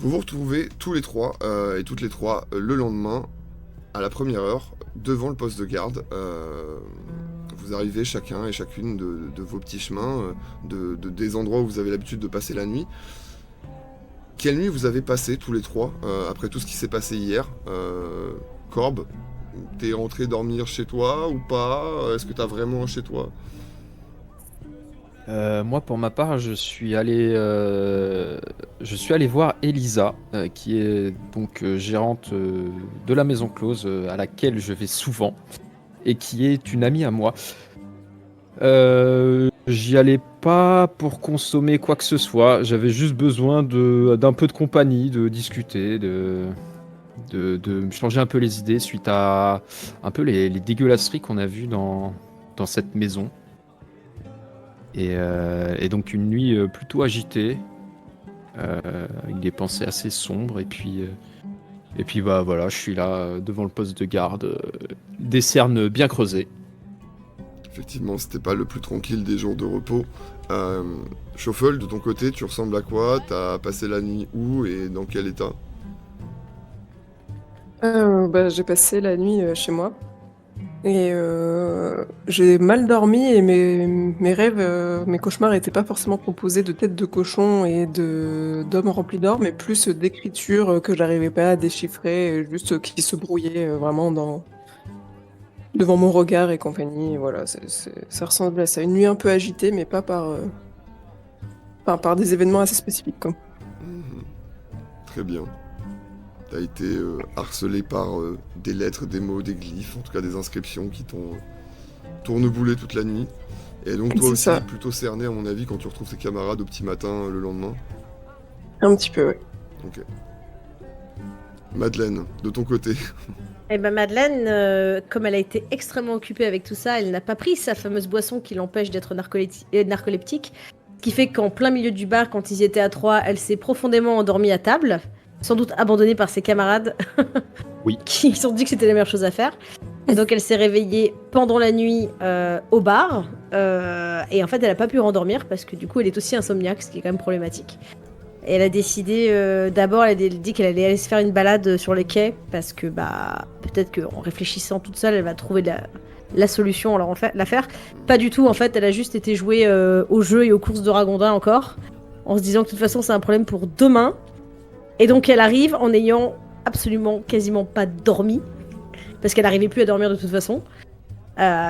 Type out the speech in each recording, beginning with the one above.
Vous vous retrouvez tous les trois et toutes les trois le lendemain à la première heure devant le poste de garde. Vous arrivez chacun et chacune de vos petits chemins, des endroits où vous avez l'habitude de passer la nuit. Quelle nuit vous avez passé tous les trois après tout ce qui s'est passé hier Corbe, t'es rentré dormir chez toi ou pas? Est-ce que t'as vraiment un chez toi? Moi, pour ma part, je suis allé voir Elisa, qui est donc gérante de la Maison Close, à laquelle je vais souvent, et qui est une amie à moi. J'y allais pas pour consommer quoi que ce soit. J'avais juste besoin d'un peu de compagnie, de discuter, de me changer un peu les idées suite à un peu les dégueulasseries qu'on a vues dans cette maison. Et donc une nuit plutôt agitée, avec des pensées assez sombres. Et puis bah voilà, je suis là devant le poste de garde, des cernes bien creusées. Effectivement, c'était pas le plus tranquille des jours de repos. Euh, Shuffle, de ton côté, tu ressembles à quoi? T'as passé la nuit où et dans quel état? J'ai passé la nuit chez moi et j'ai mal dormi et mes rêves, mes cauchemars étaient pas forcément composés de têtes de cochon et d'hommes remplis d'or, mais plus d'écritures que j'arrivais pas à déchiffrer, juste qui se brouillaient vraiment devant mon regard et compagnie. Et voilà, ça ressemble à ça. Une nuit un peu agitée, mais pas par des événements assez spécifiques, quoi. Mhm. Très bien. T'as été harcelé par des lettres, des mots, des glyphes, en tout cas des inscriptions qui t'ont tourneboulé toute la nuit. Et donc toi C'est aussi, ça, plutôt cerné à mon avis quand tu retrouves tes camarades au petit matin le lendemain. un petit peu, ouais. Ok. Madeleine, de ton côté. Eh ben Madeleine, comme elle a été extrêmement occupée avec tout ça, elle n'a pas pris sa fameuse boisson qui l'empêche d'être narcoleptique. Ce qui fait qu'en plein milieu du bar, quand ils y étaient à trois, elle s'est profondément endormie à table, sans doute abandonnée par ses camarades Oui. qui se sont dit que c'était la meilleure chose à faire. Et donc elle s'est réveillée pendant la nuit au bar. Et en fait, elle n'a pas pu rendormir parce que du coup, elle est aussi insomniaque, ce qui est quand même problématique. Et elle a décidé, d'abord, elle a dit qu'elle allait aller se faire une balade sur les quais parce que peut-être qu'en réfléchissant toute seule, elle va trouver la solution à l'affaire. Pas du tout, en fait, elle a juste été jouer aux jeux et aux courses de Ragondin encore, en se disant que de toute façon, c'est un problème pour demain. Et donc, elle arrive en ayant absolument quasiment pas dormi, parce qu'elle n'arrivait plus à dormir de toute façon.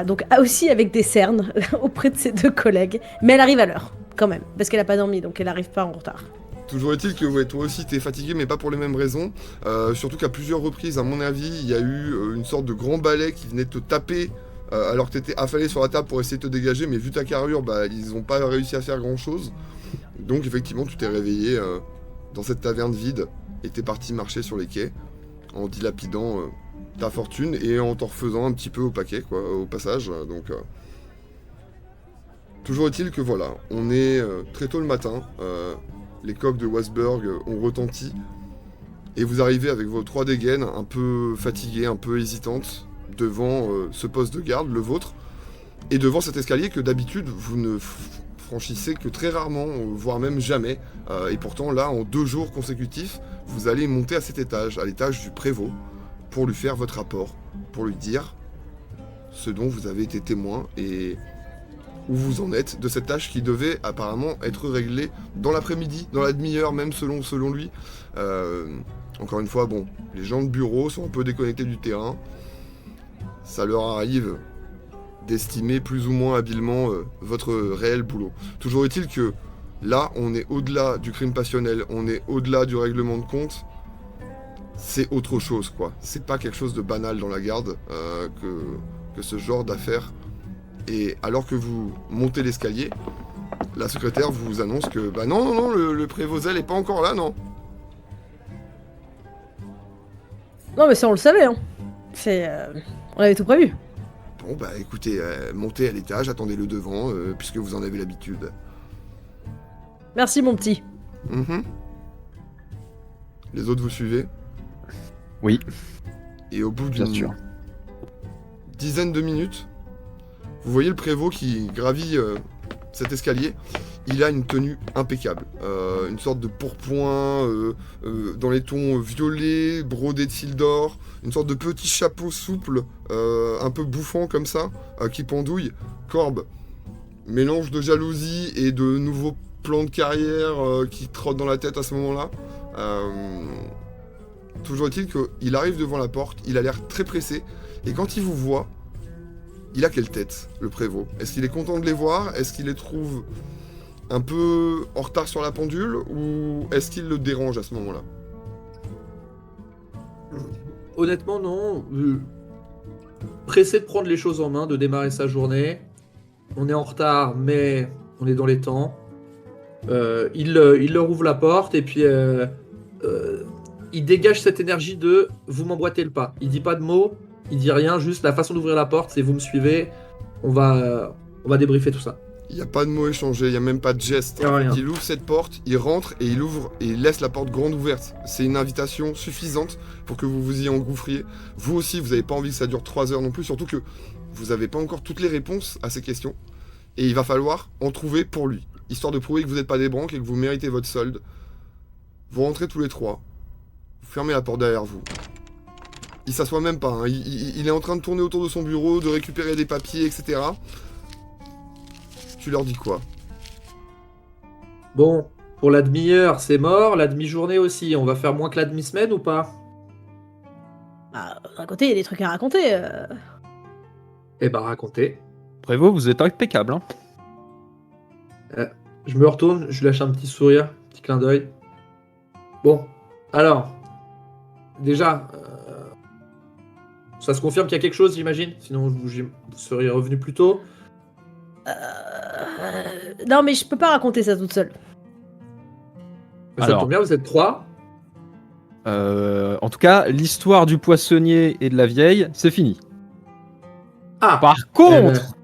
Donc, aussi avec des cernes auprès de ses deux collègues. Mais elle arrive à l'heure, quand même, parce qu'elle n'a pas dormi, donc elle n'arrive pas en retard. Toujours est-il que ouais, toi aussi t'es fatigué, mais pas pour les mêmes raisons. Surtout qu'à plusieurs reprises, à mon avis, il y a eu une sorte de grand balai qui venait te taper alors que t'étais affalé sur la table pour essayer de te dégager, mais vu ta carrure, ils ont pas réussi à faire grand-chose. Donc effectivement, tu t'es réveillé dans cette taverne vide et t'es parti marcher sur les quais en dilapidant ta fortune et en t'en refaisant un petit peu au paquet, quoi, au passage. Donc toujours est-il que voilà, on est très tôt le matin. Les coqs de Wasburg ont retenti. Et vous arrivez avec vos trois dégaines, un peu fatiguées, un peu hésitantes, devant ce poste de garde, le vôtre, et devant cet escalier que d'habitude vous ne franchissez que très rarement, voire même jamais. Et pourtant là, en 2 jours consécutifs, vous allez monter à cet étage, à l'étage du prévôt, pour lui faire votre rapport, pour lui dire ce dont vous avez été témoin et où vous en êtes de cette tâche qui devait apparemment être réglée dans l'après-midi, dans la demi-heure même selon lui. Encore une fois, bon, les gens de bureau sont un peu déconnectés du terrain. Ça leur arrive d'estimer plus ou moins habilement votre réel boulot. Toujours est-il que là, on est au-delà du crime passionnel, on est au-delà du règlement de compte. C'est autre chose, quoi. C'est pas quelque chose de banal dans la garde que ce genre d'affaires. Et alors que vous montez l'escalier, la secrétaire vous annonce que non, le prévôt-zèle est pas encore là, non. Non, mais ça, on le savait, hein. On avait tout prévu. Bon écoutez, montez à l'étage, attendez-le devant, puisque vous en avez l'habitude. Merci, mon petit. Mhm. Les autres vous suivez. Oui, Et au bout bien d'une sûr. dizaine de minutes, vous voyez le prévôt qui gravit cet escalier il a une tenue impeccable. Une sorte de pourpoint dans les tons violets, brodé de cils d'or, une sorte de petit chapeau souple, un peu bouffant comme ça, qui pendouille. Corbe, mélange de jalousie et de nouveaux plans de carrière qui trottent dans la tête à ce moment-là. Toujours est-il qu'il arrive devant la porte, il a l'air très pressé, et quand il vous voit, il a quelle tête, le prévôt? Est-ce qu'il est content de les voir? Est-ce qu'il les trouve un peu en retard sur la pendule? Ou est-ce qu'il le dérange à ce moment-là? Honnêtement, non. Pressé de prendre les choses en main, de démarrer sa journée. On est en retard, mais on est dans les temps. Il leur ouvre la porte et puis il dégage cette énergie de « vous m'emboîtez le pas ». Il dit pas de mots, il dit rien, juste la façon d'ouvrir la porte, c'est « vous me suivez ». On va débriefer tout ça. Il n'y a pas de mots échangés, il n'y a même pas de geste. Y a rien. Il ouvre cette porte, il rentre et il ouvre et il laisse la porte grande ouverte. C'est une invitation suffisante pour que vous vous y engouffriez. Vous aussi, vous n'avez pas envie que ça dure 3 heures non plus, surtout que vous n'avez pas encore toutes les réponses à ces questions. Et il va falloir en trouver pour lui, histoire de prouver que vous n'êtes pas des branques et que vous méritez votre solde. Vous rentrez tous les trois, vous fermez la porte derrière vous. Il s'assoit même pas, hein. Il est en train de tourner autour de son bureau, de récupérer des papiers, etc. Tu leur dis quoi? Bon, pour la demi-heure, c'est mort, la demi-journée aussi. On va faire moins que la demi-semaine ou pas? Bah, d'un côté, il y a des trucs à raconter. Eh ben, racontez. Prévost, vous êtes impeccable. Hein. Je me retourne, je lui lâche un petit sourire, petit clin d'œil. Bon, alors, déjà, ça se confirme qu'il y a quelque chose, j'imagine? Sinon, vous seriez revenu plus tôt. Non, mais je peux pas raconter ça toute seule. Ça Alors. tombe bien, vous êtes 3. En tout cas, l'histoire du poissonnier et de la vieille, c'est fini. Ah, Par contre,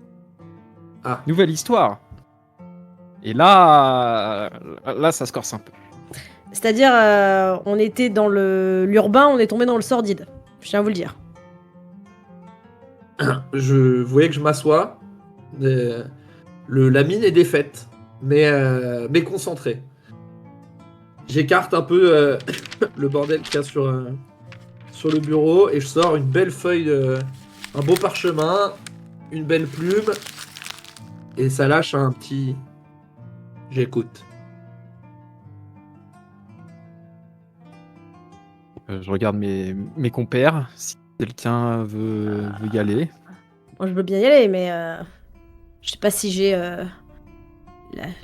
Ah. nouvelle histoire. Et là, ça se corse un peu. C'est-à-dire, on était dans l'urbain, on est tombé dans le sordide. Je tiens à vous le dire. vous voyez que je m'assois. La mine est défaite, mais concentrée. J'écarte un peu le bordel qu'il y a sur le bureau et je sors une belle feuille, un beau parchemin, une belle plume et ça lâche un petit... J'écoute. Je regarde mes compères, si quelqu'un veut y aller. Moi, je veux bien y aller, mais je sais pas si j'ai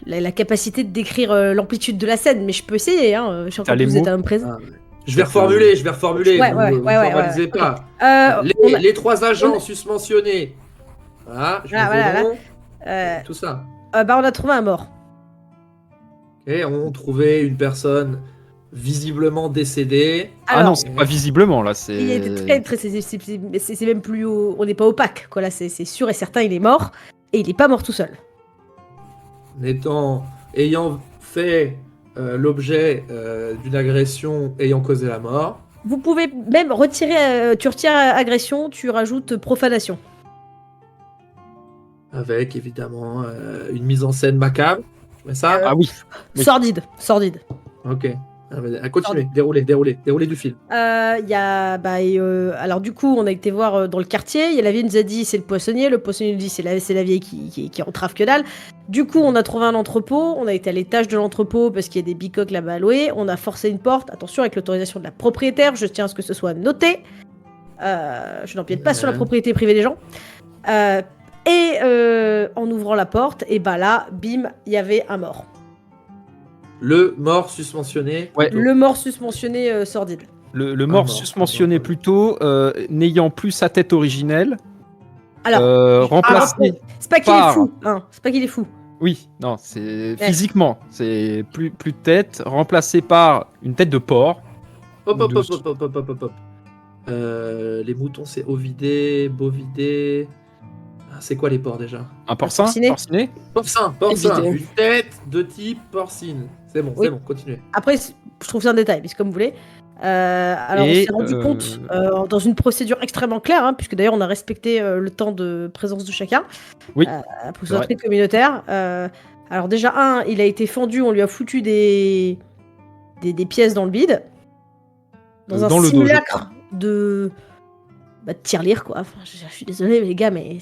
la capacité de décrire l'amplitude de la scène, mais je peux essayer. Hein. Je suis encore T'as les vous êtes mots un présent. Ah, je vais reformuler. Ouais, vous ouais, vous ouais, formalisez ouais. pas. Ok. Les 3 agents susmentionnés. Voilà, je Voilà, vous Euh, tout ça. bah, on a trouvé un mort. Et on trouvait une personne visiblement décédée. Ah non, c'est pas visiblement là, c'est. Il était très c'est même plus on n'est pas opaque quoi là, c'est sûr et certain, il est mort et il est pas mort tout seul. Ayant fait l'objet d'une agression ayant causé la mort. Vous pouvez même retirer, tu retires agression, tu rajoutes profanation. Avec évidemment une mise en scène macabre. Mais ça, Ah oui. Oui. Sordide. ok. Continuez, déroulez du film. Il y a, alors du coup, on a été voir dans le quartier. La vieille nous a dit c'est le poissonnier nous dit c'est la vieille qui entrave que dalle. Du coup, on a trouvé un entrepôt. On a été à l'étage de l'entrepôt parce qu'il y a des bicoques là-bas à louer. On a forcé une porte. Attention avec l'autorisation de la propriétaire. Je tiens à ce que ce soit noté. Je n'empiète pas sur la propriété privée des gens. En ouvrant la porte, et bah là, bim, il y avait un mort. Le mort susmentionné. Ouais. Le mort susmentionné sordide. Le mort mort, susmentionné plutôt, n'ayant plus sa tête originelle, Alors, remplacé. c'est pas qu'il par- est fou, hein. C'est pas qu'il est fou. Oui, non, c'est physiquement, c'est plus de tête, remplacé par une tête de porc. Hop. Les moutons, c'est ovidé, bovidé. C'est quoi les porcs déjà? Un porcin, Porciné. porciné. Porcin. Évidé. Une tête de type porcine. C'est bon, Oui. continuez. Après, je trouve ça un détail, mais c'est comme vous voulez. Alors, on Et, s'est rendu compte, dans une procédure extrêmement claire, hein, puisque d'ailleurs, on a respecté le temps de présence de chacun. Oui, Pour c'est ce vrai. truc communautaire. Alors déjà, il a été fendu, on lui a foutu des pièces dans le bide. Dans un Dans le dos, je simulacre de tirelire, quoi. Enfin, je suis désolée, les gars, mais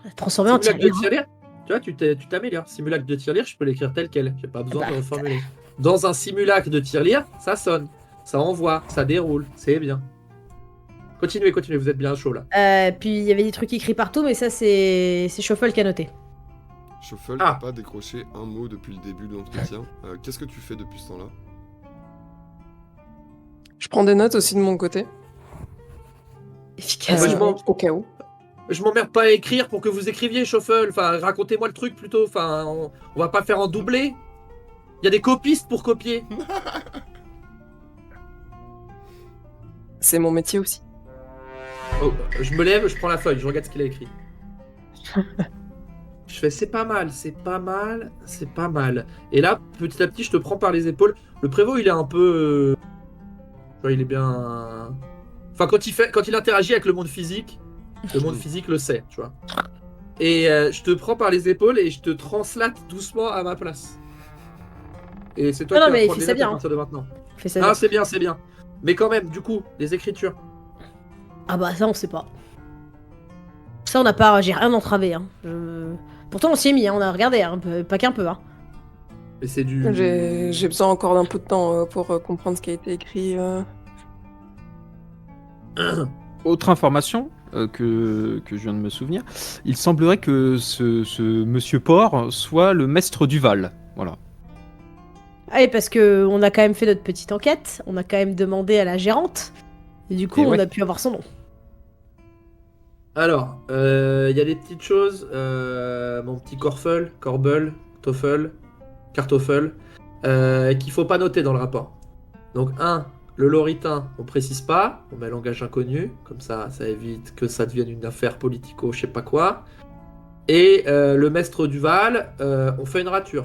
on a transformé en Simulacre de tirelire. tirelire. Tu vois, tu t'améliores. Simulacre de tirelire, je peux l'écrire tel quel. J'ai pas besoin Bah, de reformuler. Dans un simulacre de tirelire, ça sonne, ça envoie, ça déroule, c'est bien. Continuez, vous êtes bien chaud là. Puis il y avait des trucs écrits partout, mais ça, c'est Shuffle qui a noté. Shuffle Ah. n'a pas décroché un mot depuis le début de l'entretien. Qu'est-ce que tu fais depuis ce temps-là? Je prends des notes aussi de mon côté, Efficace. Ouais, je m'en- au cas où. Je m'emmerde pas à écrire pour que vous écriviez, Shuffle. Enfin, racontez-moi le truc plutôt. Enfin, on va pas faire en doublé. Il y a des copistes pour copier. C'est mon métier aussi. Oh, je me lève, je prends la feuille, je regarde ce qu'il a écrit. Je fais c'est pas mal, c'est pas mal, c'est pas mal. Et là, petit à petit, je te prends par les épaules. Le prévôt, il est un peu. Tu vois, il est bien. Enfin, quand il interagit avec le monde physique le sait, tu vois. Et je te prends par les épaules et je te translate doucement à ma place. Et c'est toi Non, qui mais vas il prendre fait les ça notes bien, à partir de maintenant. Fais ça Ah, bien. c'est bien, c'est bien. Mais quand même, du coup, les écritures. Ah bah ça, on sait pas. Ça, on n'a pas... J'ai rien entravé. Hein. Pourtant, on s'y est mis, hein, on a regardé, hein, pas qu'un peu. Hein. Et c'est du. J'ai besoin encore d'un peu de temps pour comprendre ce qui a été écrit. Autre information que je viens de me souvenir, il semblerait que ce monsieur Port soit le maître du Val. Voilà. Ah, et parce que on a quand même fait notre petite enquête, on a quand même demandé à la gérante, et du coup, Et on ouais. a pu avoir son nom. Alors, il y a des petites choses. Mon petit Corbel, Toffel, Kartoffel, qu'il faut pas noter dans le rapport. Donc, le loritin, on précise pas, on met langage inconnu, comme ça évite que ça devienne une affaire politico, je sais pas quoi. Et le maître du Val, on fait une rature.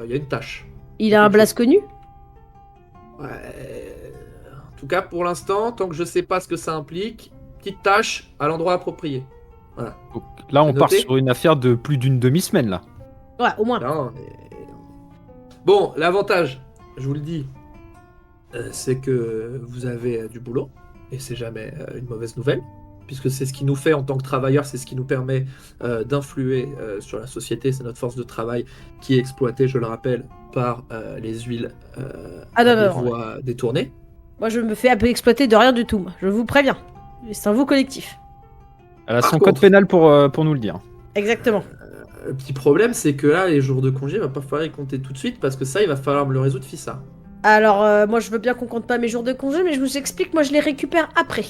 Il y a une tâche. Il a un blast connu? Ouais. En tout cas, pour l'instant, tant que je sais pas ce que ça implique, petite tâche à l'endroit approprié. Voilà. Donc, là, on C'est part noté sur une affaire de plus d'une demi-semaine, là. Ouais, au moins. Non, bon, l'avantage, je vous le dis, c'est que vous avez du boulot, et c'est jamais une mauvaise nouvelle, puisque c'est ce qui nous fait en tant que travailleurs, c'est ce qui nous permet d'influer sur la société, c'est notre force de travail qui est exploitée, je le rappelle, par les huiles Ah non, à des non, voies détournées. Moi, je me fais un peu exploiter de rien du tout, moi. Je vous préviens. C'est un vous collectif. Elle a Par son contre- code pénal pour nous le dire. Exactement. Le petit problème, c'est que là, les jours de congé, il va pas falloir y compter tout de suite, parce que ça, il va falloir me le résoudre, Fissa. Alors, moi, je veux bien qu'on compte pas mes jours de congé, mais je vous explique, moi, je les récupère après.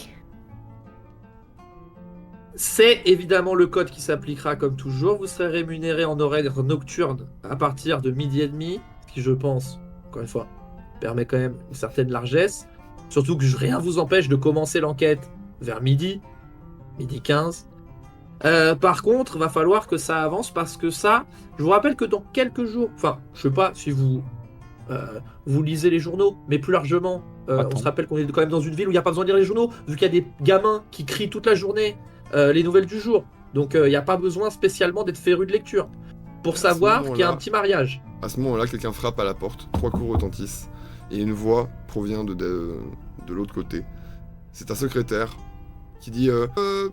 C'est évidemment le code qui s'appliquera comme toujours. Vous serez rémunéré en horaire nocturne à partir de 12h30, ce qui, je pense, encore une fois, permet quand même une certaine largesse. Surtout que rien vous empêche de commencer l'enquête vers midi 15. Par contre, va falloir que ça avance parce que ça, je vous rappelle que dans quelques jours, enfin, je sais pas si vous lisez les journaux, mais plus largement, on Attends. se rappelle qu'on est quand même dans une ville où il n'y a pas besoin de lire les journaux, vu qu'il y a des gamins qui crient toute la journée les nouvelles du jour. Donc il n'y a pas besoin spécialement d'être féru de lecture pour À ce savoir qu'il y a moment-là- un petit mariage. À ce moment-là, quelqu'un frappe à la porte, 3 coups retentissent, et une voix provient de l'autre côté. C'est un secrétaire qui dit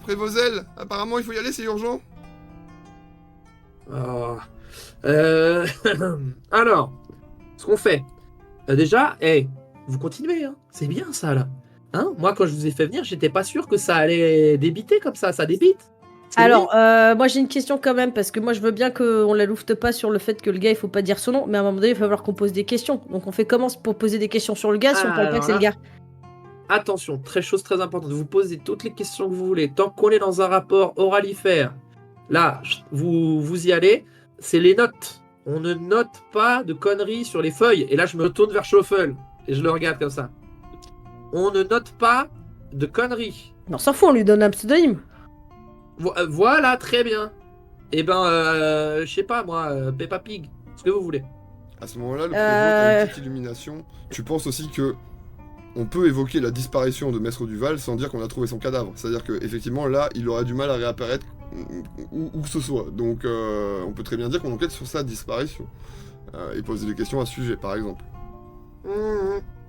Prévozel, apparemment il faut y aller, c'est urgent. Ah. Alors, ce qu'on fait. Déjà, vous continuez, hein. C'est bien ça là. Hein, moi, quand je vous ai fait venir, j'étais pas sûr que ça allait débiter comme ça débite. C'est Alors, moi, j'ai une question quand même, parce que moi, je veux bien qu'on la loufte pas sur le fait que le gars, il faut pas dire son nom, mais à un moment donné, il va falloir qu'on pose des questions. Donc, on fait comment pour poser des questions sur le gars si on parle pas Alors que c'est le là- gars? Attention, chose très importante, vous posez toutes les questions que vous voulez. Tant qu'on est dans un rapport oralifère, là, vous y allez, c'est les notes. On ne note pas de conneries sur les feuilles. Et là, je me tourne vers Shuffle et je le regarde comme ça. On ne note pas de conneries. Non, on s'en fout, on lui donne un pseudonyme. Voilà, très bien. Eh ben, je sais pas moi, Peppa Pig, ce que vous voulez. À ce moment-là, le prévôt a une petite illumination. Tu penses aussi que on peut évoquer la disparition de Maître Duval sans dire qu'on a trouvé son cadavre. C'est-à-dire qu'effectivement, là, il aura du mal à réapparaître où que ce soit. Donc on peut très bien dire qu'on enquête sur sa disparition. Et poser des questions à ce sujet, par exemple.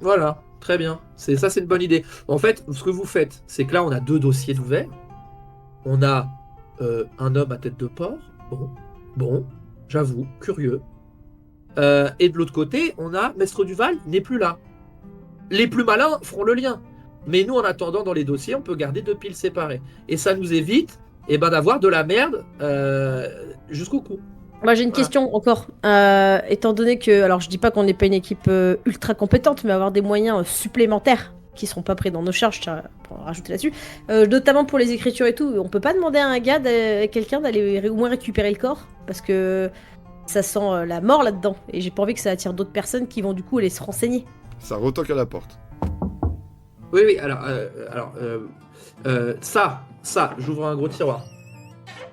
Voilà, très bien. C'est une bonne idée. En fait, ce que vous faites, c'est que là, on a 2 dossiers d'ouverts. On a un homme à tête de porc. Bon, j'avoue, curieux. Et de l'autre côté, on a Mestre Duval n'est plus là. Les plus malins feront le lien. Mais nous, en attendant, dans les dossiers, on peut garder 2 piles séparées. Et ça nous évite d'avoir de la merde jusqu'au cou. Moi j'ai une question encore. Étant donné que, alors je dis pas qu'on n'est pas une équipe ultra compétente, mais avoir des moyens supplémentaires qui seront pas pris dans nos charges, pour rajouter là-dessus, notamment pour les écritures et tout, on peut pas demander à un gars, quelqu'un d'aller au moins récupérer le corps, parce que ça sent la mort là-dedans, et j'ai pas envie que ça attire d'autres personnes qui vont du coup aller se renseigner. Ça retoque à la porte. Oui, alors, ça, j'ouvre un gros tiroir.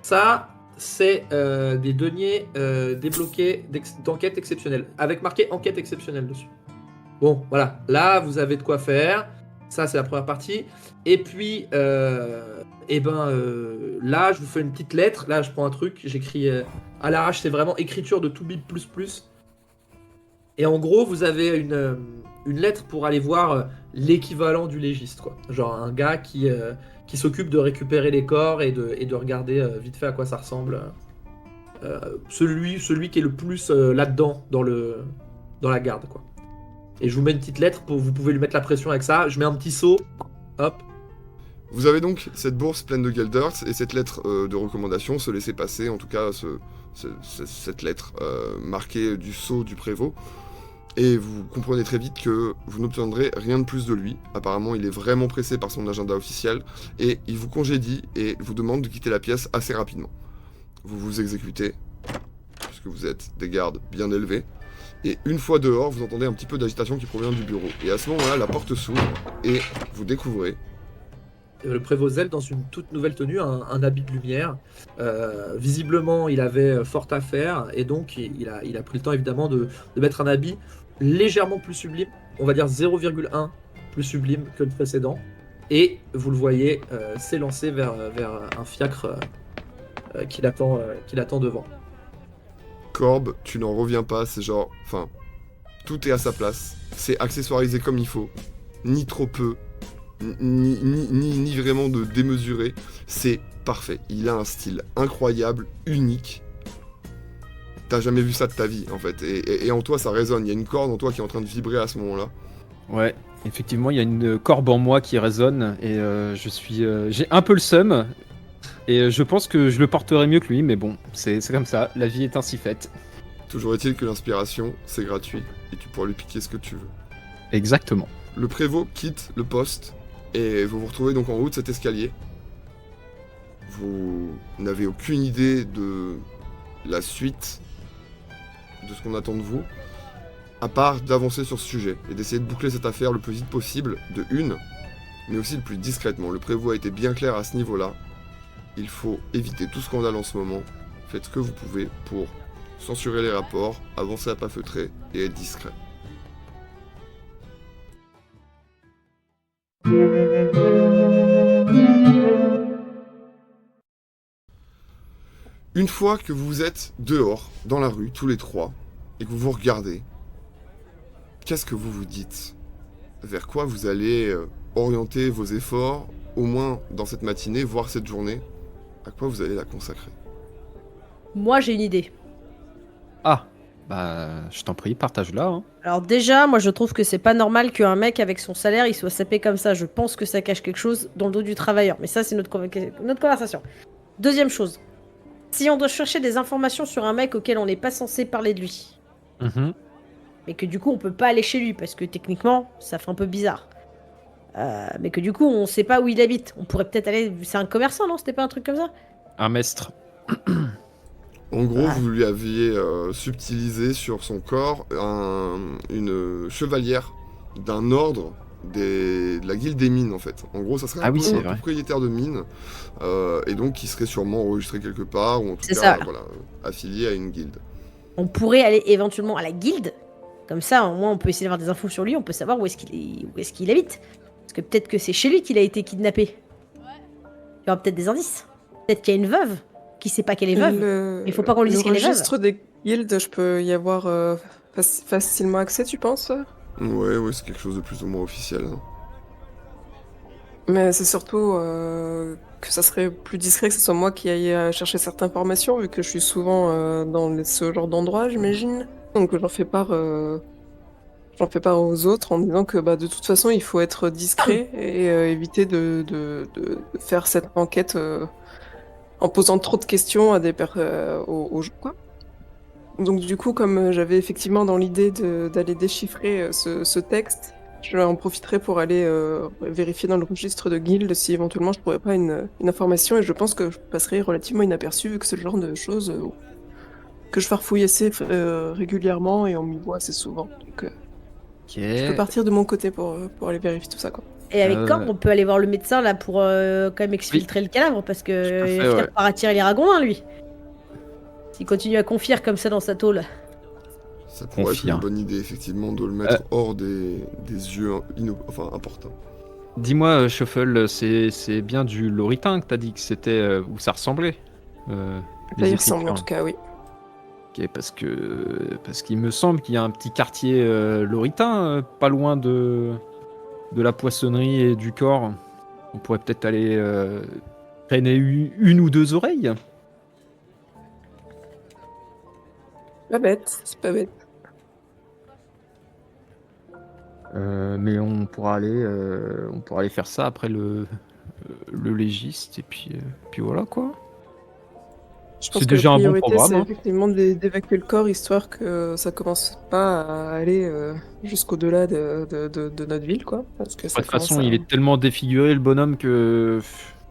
Ça, c'est des deniers débloqués d'enquête exceptionnelle, avec marqué enquête exceptionnelle dessus. Bon, voilà, là, vous avez de quoi faire. Ça, c'est la première partie. Et puis, là, je vous fais une petite lettre. Là, je prends un truc, j'écris à l'arrache, c'est vraiment écriture de tout bip plus. Et en gros, vous avez une lettre pour aller voir l'équivalent du légiste, quoi. Genre un gars qui s'occupe de récupérer les corps et de regarder vite fait à quoi ça ressemble. Celui qui est le plus là-dedans dans la garde, quoi. Et je vous mets une petite lettre, vous pouvez lui mettre la pression avec ça. Je mets un petit seau, hop. Vous avez donc cette bourse pleine de Gelders et cette lettre de recommandation, se laisser passer, en tout cas cette lettre marquée du sceau du prévôt. Et vous comprenez très vite que vous n'obtiendrez rien de plus de lui. Apparemment, il est vraiment pressé par son agenda officiel et il vous congédie et vous demande de quitter la pièce assez rapidement. Vous vous exécutez, puisque vous êtes des gardes bien élevés. Et une fois dehors, vous entendez un petit peu d'agitation qui provient du bureau. Et à ce moment-là, la porte s'ouvre et vous découvrez... Le prévôt Zell dans une toute nouvelle tenue, un habit de lumière. Visiblement, il avait fort à faire et donc il a pris le temps évidemment de mettre un habit légèrement plus sublime, on va dire 0,1 plus sublime que le précédent. Et vous le voyez s'élancer vers un fiacre qu'il attend devant. Corbe, tu n'en reviens pas, c'est genre... Enfin, tout est à sa place. C'est accessoirisé comme il faut. Ni trop peu, ni vraiment de démesuré. C'est parfait. Il a un style incroyable, unique. T'as jamais vu ça de ta vie, en fait. Et en toi, ça résonne. Il y a une corde en toi qui est en train de vibrer à ce moment-là. Ouais, effectivement, il y a une corbe en moi qui résonne et j'ai un peu le seum et je pense que je le porterai mieux que lui, mais bon, c'est comme ça, la vie est ainsi faite. Toujours est-il que l'inspiration, c'est gratuit et tu pourras lui piquer ce que tu veux. Exactement. Le prévôt quitte le poste et vous vous retrouvez donc en haut de cet escalier. Vous n'avez aucune idée de la suite de ce qu'on attend de vous, à part d'avancer sur ce sujet et d'essayer de boucler cette affaire le plus vite possible, de une, mais aussi le plus discrètement. Le prévôt a été bien clair à ce niveau-là. Il faut éviter tout scandale en ce moment. Faites ce que vous pouvez pour censurer les rapports, avancer à pas feutrés et être discret. Une fois que vous êtes dehors, dans la rue, tous les trois, et que vous vous regardez, qu'est-ce que vous vous dites? Vers quoi vous allez orienter vos efforts, au moins dans cette matinée, voire cette journée? À quoi vous allez la consacrer? Moi j'ai une idée. Ah, bah je t'en prie, partage-la. Hein. Alors déjà, moi je trouve que c'est pas normal qu'un mec avec son salaire il soit sapé comme ça. Je pense que ça cache quelque chose dans le dos du travailleur. Mais ça c'est notre conversation. Deuxième chose. Si on doit chercher des informations sur un mec auquel on n'est pas censé parler de lui, mais que du coup on peut pas aller chez lui parce que techniquement ça fait un peu bizarre, mais que du coup on sait pas où il habite, on pourrait peut-être aller... C'est un commerçant, non? C'était pas un truc comme ça? Un mestre. En gros, vous lui aviez subtilisé sur son corps une chevalière d'un ordre de la guilde des mines, en fait. En gros, ça serait un propriétaire de mine, et donc qui serait sûrement enregistré quelque part, ou en tout cas voilà, affilié à une guilde. On pourrait aller éventuellement à la guilde, comme ça au moins on peut essayer d'avoir des infos sur lui, on peut savoir où est-ce qu'il habite. Parce que peut-être que c'est chez lui qu'il a été kidnappé. Il y aura peut-être des indices. Peut-être qu'il y a une veuve qui sait pas qu'elle est veuve. Il faut pas qu'on lui dise qu'elle est Le veuve. registre des guildes, je peux y avoir facilement accès, tu penses? Ouais, c'est quelque chose de plus ou moins officiel. Hein. Mais c'est surtout que ça serait plus discret que ce soit moi qui aille chercher certaines informations, vu que je suis souvent dans ce genre d'endroit, j'imagine. Donc j'en fais part aux autres en disant que de toute façon il faut être discret et éviter de faire cette enquête en posant trop de questions à aux gens, quoi. Donc du coup, comme j'avais effectivement dans l'idée d'aller déchiffrer ce texte, je en profiterai pour aller vérifier dans le registre de guilde si éventuellement je pourrais pas une information, et je pense que je passerai relativement inaperçu vu que c'est le genre de choses que je farfouille assez régulièrement et on m'y voit assez souvent. Donc je peux partir de mon côté pour aller vérifier tout ça, quoi. Et avec Corbe, on peut aller voir le médecin là pour quand même exfiltrer le cadavre parce que il va finir par attirer les ragons, lui. S'il continue à confier comme ça dans sa tôle. Ça pourrait être une bonne idée, effectivement, de le mettre hors des yeux importants. Dis-moi, Shuffle, c'est bien du loritain que t'as dit que c'était où ça ressemblait Ça y ressemble en tout cas, oui. Ok, parce qu'il me semble qu'il y a un petit quartier loritain pas loin de la poissonnerie et du corps. On pourrait peut-être aller traîner une ou deux oreilles. C'est pas bête. Mais on pourra aller faire ça après le légiste et puis voilà quoi. Je pense C'est que déjà la un bon priorité, programme. c'est Hein. effectivement d'évacuer le corps, histoire que ça commence pas à aller jusqu'au-delà de notre ville, quoi. Parce que De toute façon, il est tellement défiguré le bonhomme que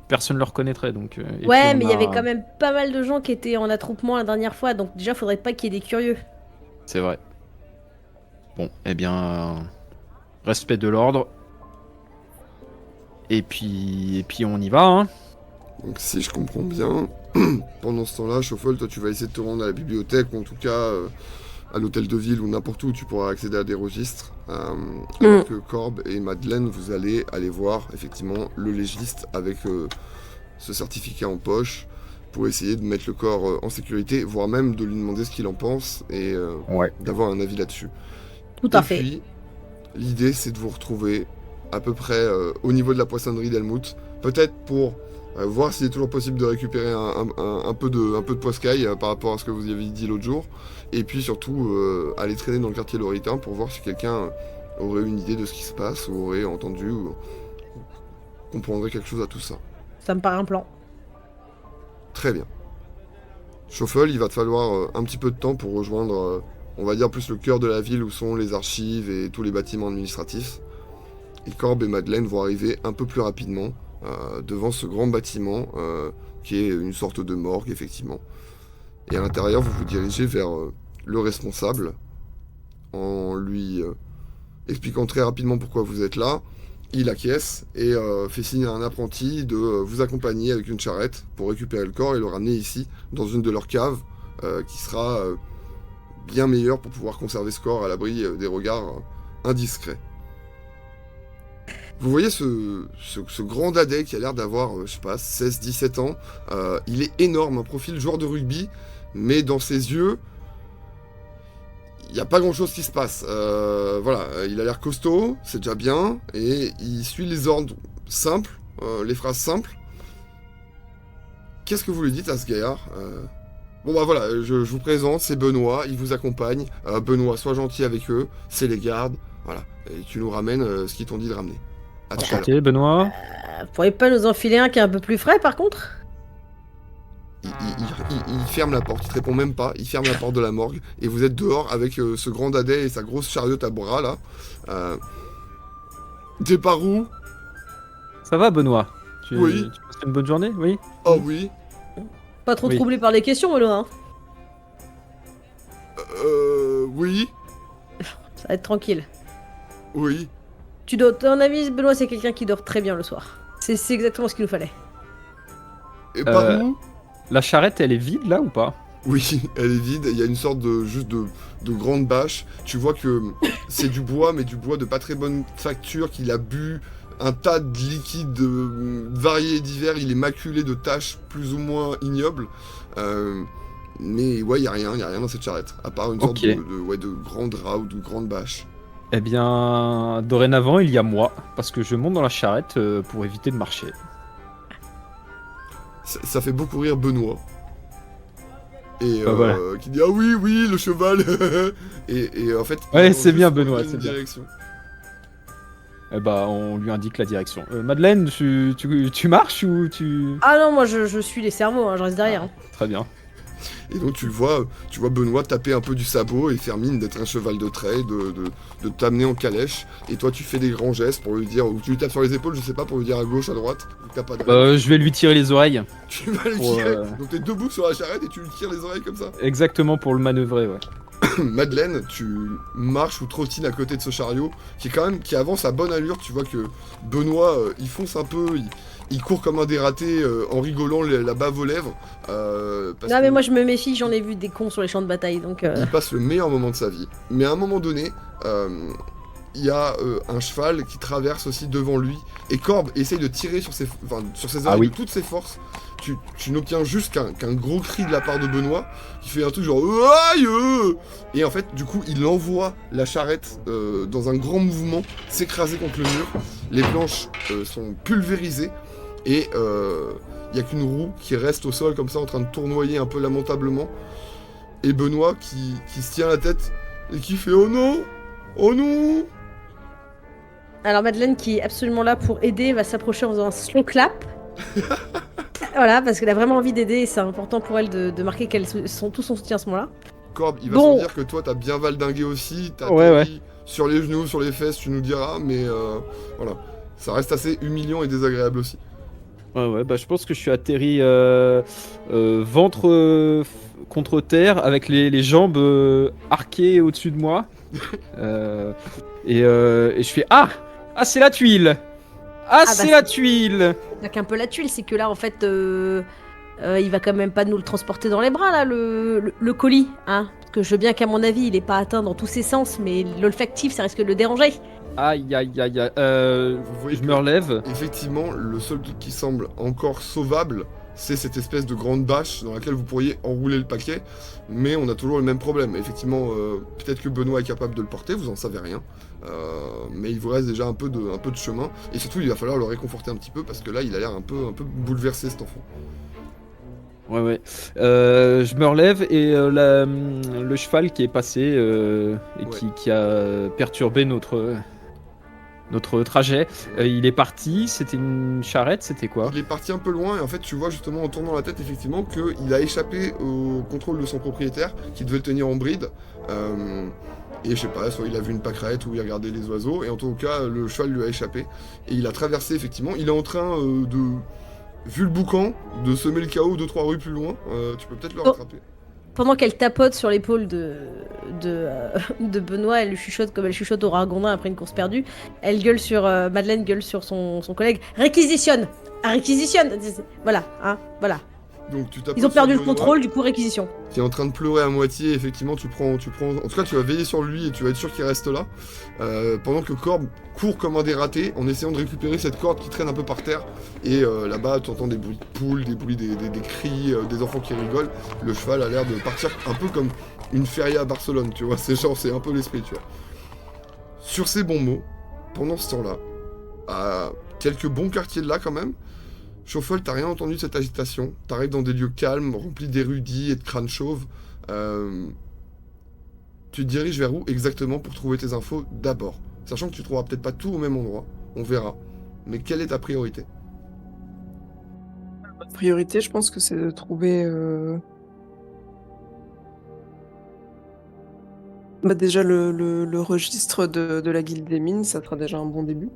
personne ne le reconnaîtrait. Donc, ouais, mais il y avait quand même pas mal de gens qui étaient en attroupement la dernière fois, donc déjà faudrait pas qu'il y ait des curieux. C'est vrai. Bon, eh bien, respect de l'ordre. Et puis on y va, hein. Donc si je comprends bien, pendant ce temps-là, Shuffle, toi tu vas essayer de te rendre à la bibliothèque, ou en tout cas à l'hôtel de ville ou n'importe où tu pourras accéder à des registres. Alors que Corbe et Madeleine, vous allez voir effectivement le légiste avec ce certificat en poche pour essayer de mettre le corps en sécurité, voire même de lui demander ce qu'il en pense et d'avoir un avis là-dessus. Tout à fait. Et puis, l'idée c'est de vous retrouver à peu près au niveau de la poissonnerie d'Helmut, peut-être pour voir s'il est toujours possible de récupérer un peu de poiscaille par rapport à ce que vous y avez dit l'autre jour, et puis surtout aller traîner dans le quartier loritain pour voir si quelqu'un aurait une idée de ce qui se passe, ou aurait entendu, ou comprendrait quelque chose à tout ça. Ça me paraît un plan. Très bien. Shuffle, il va te falloir un petit peu de temps pour rejoindre, on va dire, plus le cœur de la ville où sont les archives et tous les bâtiments administratifs. Et Corbe et Madeleine vont arriver un peu plus rapidement devant ce grand bâtiment qui est une sorte de morgue, effectivement. Et à l'intérieur, vous vous dirigez vers le responsable en lui expliquant très rapidement pourquoi vous êtes là. Il acquiesce et fait signe à un apprenti de vous accompagner avec une charrette pour récupérer le corps et le ramener ici, dans une de leurs caves, qui sera bien meilleure pour pouvoir conserver ce corps à l'abri des regards indiscrets. Vous voyez ce grand dadais qui a l'air d'avoir, je sais pas, 16-17 ans. Il est énorme, un profil joueur de rugby, mais dans ses yeux, il n'y a pas grand-chose qui se passe. Voilà, il a l'air costaud, c'est déjà bien, et il suit les ordres simples, les phrases simples. Qu'est-ce que vous lui dites à ce gaillard Bon bah voilà, je vous présente, c'est Benoît, il vous accompagne. Benoît, sois gentil avec eux, c'est les gardes, voilà. Et tu nous ramènes ce qu'ils t'ont dit de ramener. Ok, Benoît. Vous pourriez pas nous enfiler un qui est un peu plus frais, par contre? Il ferme la porte, il te répond même pas, il ferme la porte de la morgue, et vous êtes dehors avec ce grand dadais et sa grosse chariote à bras, là. T'es par où? Ça va, Benoît? Oui. Tu passes une bonne journée? Oui. Oh oui. Pas trop troublé par les questions, Benoît, hein? Oui. Ça va être tranquille. Oui. Tu dois, ton ami Benoît, c'est quelqu'un qui dort très bien le soir. C'est exactement ce qu'il nous fallait. Et par où? La charrette, elle est vide là ou pas? Oui, elle est vide, il y a une sorte de grande bâche. Tu vois que c'est du bois, mais du bois de pas très bonne facture, qu'il a bu un tas de liquides variés et divers, il est maculé de taches plus ou moins ignobles. Mais ouais, il y a rien dans cette charrette, à part une sorte Ok. de grand drap ou de grande bâche. Eh bien, dorénavant, il y a moi, parce que je monte dans la charrette pour éviter de marcher. Ça fait beaucoup rire Benoît. Et Voilà. qui dit ah oui, le cheval. et en fait, Ouais, ils c'est vont bien, juste Benoît, donner c'est une bien. direction. Eh bah, on lui indique la direction. Madeleine, tu marches ou tu... Ah non, moi je suis les cerveaux, hein, je reste derrière. hein. Très bien. Et donc tu vois Benoît taper un peu du sabot et faire mine d'être un cheval de trait, de t'amener en calèche. Et toi tu fais des grands gestes pour lui dire, ou tu lui tapes sur les épaules, je sais pas, pour lui dire à gauche, à droite, ou t'as pas de Je vais lui tirer les oreilles. Tu vas lui pour, tirer. Donc t'es debout sur la charrette et tu lui tires les oreilles comme ça. Exactement pour le manœuvrer, ouais. Madeleine, tu marches ou trottines à côté de ce chariot qui avance à bonne allure. Tu vois que Benoît, il fonce un peu, il court comme un dératé en rigolant la bave aux lèvres. Parce Non, mais que moi je me méfie, j'en ai vu des cons sur les champs de bataille donc. il passe le meilleur moment de sa vie. Mais à un moment donné, il y a un cheval qui traverse aussi devant lui. Et Corbe essaye de tirer sur ses oreilles oui. de toutes ses forces. Tu n'obtiens juste qu'un gros cri de la part de Benoît qui fait un truc genre aïe. Et en fait, du coup, il envoie la charrette dans un grand mouvement s'écraser contre le mur. Les planches sont pulvérisées et il n'y a qu'une roue qui reste au sol comme ça en train de tournoyer un peu lamentablement. Et Benoît qui se tient la tête et qui fait oh non. Alors Madeleine, qui est absolument là pour aider, va s'approcher en faisant un slow clap. Voilà, parce qu'elle a vraiment envie d'aider et c'est important pour elle de marquer tout son soutien à ce moment-là. Corbe, il va Bon. sans dire que toi t'as bien valdingué aussi, t'as Ouais, atterri sur les genoux, sur les fesses, tu nous diras, mais voilà. Ça reste assez humiliant et désagréable aussi. Ouais, bah je pense que je suis atterri ventre contre terre avec les jambes arquées au-dessus de moi. Et je fais Ah, c'est la tuile. Ah, c'est bah, la tuile. Il a qu'un peu la tuile, c'est que là en fait il va quand même pas nous le transporter dans les bras là, le colis, hein. Parce que je veux bien qu'à mon avis il est pas atteint dans tous ses sens, mais l'olfactif ça risque de le déranger. Aïe. Vous voyez Je me relève. Effectivement, le seul truc qui semble encore sauvable, c'est cette espèce de grande bâche dans laquelle vous pourriez enrouler le paquet, mais on a toujours le même problème. Effectivement, peut-être que Benoît est capable de le porter, vous en savez rien, mais il vous reste déjà un peu de chemin, et surtout il va falloir le réconforter un petit peu, parce que là il a l'air un peu bouleversé cet enfant. Ouais. Je me relève et le cheval qui est passé et qui a perturbé notre trajet, il est parti. C'était une charrette, c'était quoi? Il est parti un peu loin, et en fait tu vois justement en tournant la tête effectivement qu'il a échappé au contrôle de son propriétaire, qui devait le tenir en bride. Et je sais pas, soit il a vu une pâquerette ou il regardait les oiseaux, et en tout cas le cheval lui a échappé. Et il a traversé effectivement, il est en train vu le boucan, de semer le chaos 2-3 rues plus loin. Tu peux peut-être le rattraper. Pendant qu'elle tapote sur l'épaule de Benoît, elle lui chuchote comme elle chuchote au Ragondin après une course perdue. Elle gueule sur Madeleine gueule sur son collègue. Réquisitionne. Réquisitionne. Voilà, hein, voilà. Donc tu Ils ont perdu le Benoît, contrôle, du coup réquisition. qui est en train de pleurer à moitié. Effectivement, tu prends. En tout cas, tu vas veiller sur lui et tu vas être sûr qu'il reste là. Pendant que Corbe court comme un dératé en essayant de récupérer cette corde qui traîne un peu par terre. Et là-bas, tu entends des bruits de poules, des bruits, des cris, des enfants qui rigolent. Le cheval a l'air de partir un peu comme une feria à Barcelone, tu vois. C'est un peu l'esprit, tu vois. Sur ces bons mots, pendant ce temps-là, à quelques bons quartiers de là quand même, Chauffol, t'as rien entendu de cette agitation. T'arrives dans des lieux calmes, remplis d'érudits et de crânes chauves. Tu te diriges vers où exactement pour trouver tes infos d'abord? Sachant que tu trouveras peut-être pas tout au même endroit, on verra. Mais quelle est ta priorité? Notre priorité, je pense que c'est de trouver déjà le registre de la guilde des mines, ça sera déjà un bon début.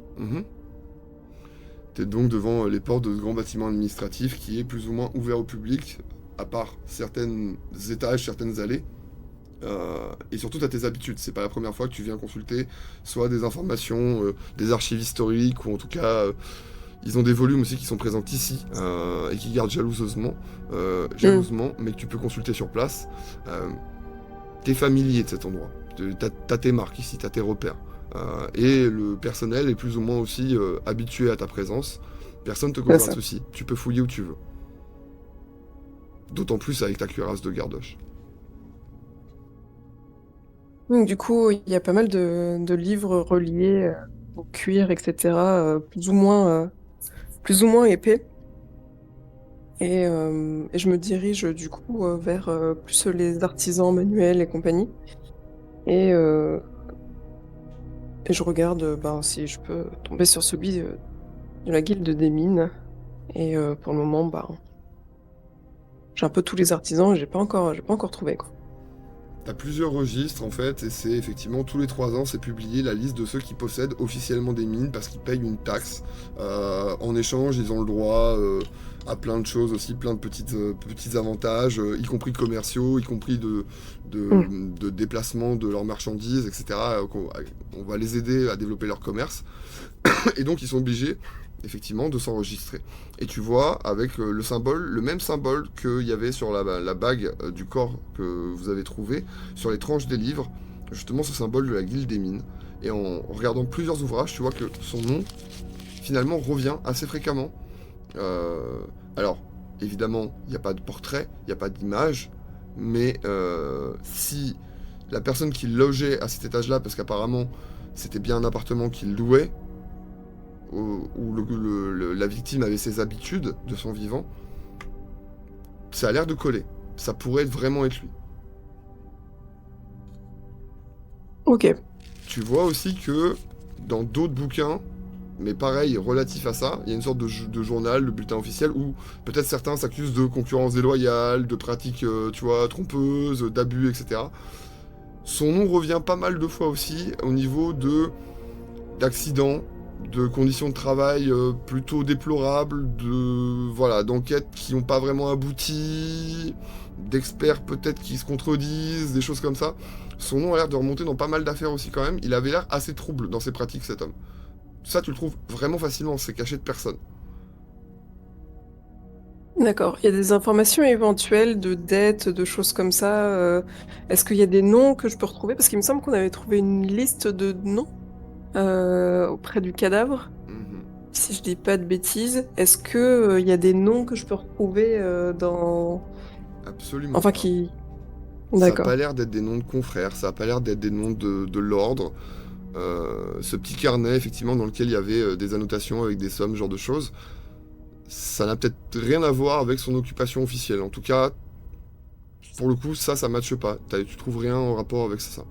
T'es donc devant les portes de ce grand bâtiment administratif qui est plus ou moins ouvert au public, à part certains étages, certaines allées. Et surtout, t'as tes habitudes. C'est pas la première fois que tu viens consulter soit des informations, des archives historiques, ou en tout cas, ils ont des volumes aussi qui sont présents ici et qui gardent jalousement, mais que tu peux consulter sur place. T'es familier de cet endroit. T'as tes marques ici, t'as tes repères. Et le personnel est plus ou moins aussi habitué à ta présence. Personne te causera ça. de soucis. Tu peux fouiller où tu veux. D'autant plus avec ta cuirasse de gardoche. Donc, du coup, il y a pas mal de livres reliés au cuir, etc., plus ou moins épais. Et je me dirige du coup vers plus les artisans manuels et compagnie. Et, euh, et je regarde si je peux tomber sur celui de la guilde des mines. Et pour le moment, j'ai un peu tous les artisans et j'ai pas encore trouvé, quoi. T'as plusieurs registres en fait, et c'est effectivement tous les 3 ans, c'est publié la liste de ceux qui possèdent officiellement des mines parce qu'ils payent une taxe. En échange, ils ont le droit à plein de choses aussi, plein de petits avantages, y compris commerciaux, y compris de déplacement de leurs marchandises, etc. On va les aider à développer leur commerce. Et donc ils sont obligés effectivement de s'enregistrer. Et tu vois avec le symbole, le même symbole qu'il y avait sur la bague du corps que vous avez trouvé, sur les tranches des livres, justement ce symbole de la guilde des mines. Et en regardant plusieurs ouvrages, tu vois que son nom finalement revient assez fréquemment. Alors évidemment, il n'y a pas de portrait, il n'y a pas d'image, mais si la personne qui logeait à cet étage-là, parce qu'apparemment c'était bien un appartement qu'il louait, où la victime avait ses habitudes de son vivant, ça a l'air de coller. Ça pourrait vraiment être lui. Ok. Tu vois aussi que dans d'autres bouquins, mais pareil, relatif à ça, il y a une sorte de journal, le bulletin officiel, où peut-être certains s'accusent de concurrence déloyale, de pratiques, tu vois, trompeuses, d'abus, etc. Son nom revient pas mal de fois aussi au niveau d'accidents, de conditions de travail plutôt déplorables, d'enquêtes qui n'ont pas vraiment abouti, d'experts peut-être qui se contredisent, des choses comme ça. Son nom a l'air de remonter dans pas mal d'affaires aussi quand même. Il avait l'air assez trouble dans ses pratiques, cet homme. Ça, tu le trouves vraiment facilement, c'est caché de personne. D'accord. Il y a des informations éventuelles de dettes, de choses comme ça. Est-ce qu'il y a des noms que je peux retrouver? Parce qu'il me semble qu'on avait trouvé une liste de noms auprès du cadavre. Mhm. Si je dis pas de bêtises, est-ce que il y a des noms que je peux retrouver dans... Absolument Enfin, pas. qui... Ça n'a D'accord. pas l'air d'être des noms de confrères, ça n'a pas l'air d'être des noms de l'ordre. Ce petit carnet, effectivement, dans lequel il y avait des annotations avec des sommes, ce genre de choses, ça n'a peut-être rien à voir avec son occupation officielle. En tout cas, pour le coup, ça matche pas. Tu trouves rien en rapport avec ça.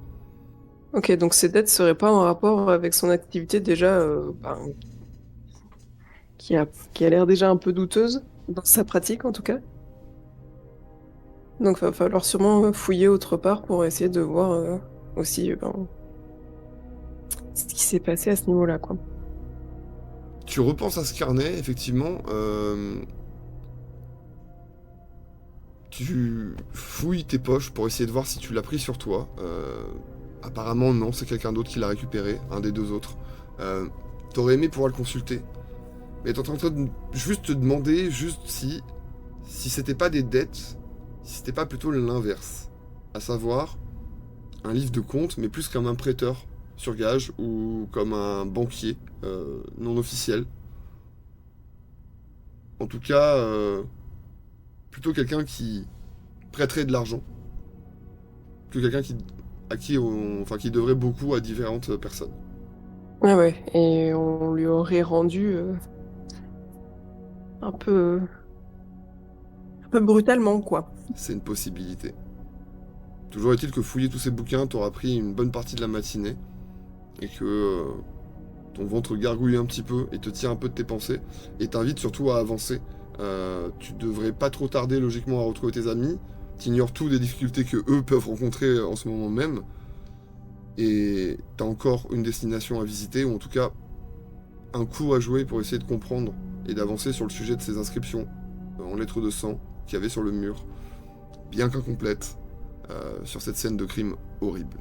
Ok, donc ces dettes seraient pas en rapport avec son activité déjà, qui a l'air déjà un peu douteuse, dans sa pratique en tout cas. Donc va falloir sûrement fouiller autre part pour essayer de voir aussi ce qui s'est passé à ce niveau-là, quoi. Tu repenses à ce carnet, effectivement. Tu fouilles tes poches pour essayer de voir si tu l'as pris sur toi. Apparemment, non, c'est quelqu'un d'autre qui l'a récupéré, un des deux autres. T'aurais aimé pouvoir le consulter. Mais t'es en train de juste te demander si c'était pas des dettes, si c'était pas plutôt l'inverse. À savoir, un livre de compte, mais plus comme un prêteur sur gage ou comme un banquier non officiel. En tout cas, plutôt quelqu'un qui prêterait de l'argent que quelqu'un qui devrait beaucoup à différentes personnes. Ouais, et on lui aurait rendu un peu brutalement, quoi. C'est une possibilité. Toujours est-il que fouiller tous ces bouquins t'aura pris une bonne partie de la matinée et que ton ventre gargouille un petit peu et te tire un peu de tes pensées et t'invite surtout à avancer. Tu devrais pas trop tarder logiquement à retrouver tes amis. T'ignores tout des difficultés que eux peuvent rencontrer en ce moment même. Et t'as encore une destination à visiter, ou en tout cas un coup à jouer pour essayer de comprendre et d'avancer sur le sujet de ces inscriptions en lettres de sang qu'il y avait sur le mur, bien qu'incomplètes, sur cette scène de crime horrible.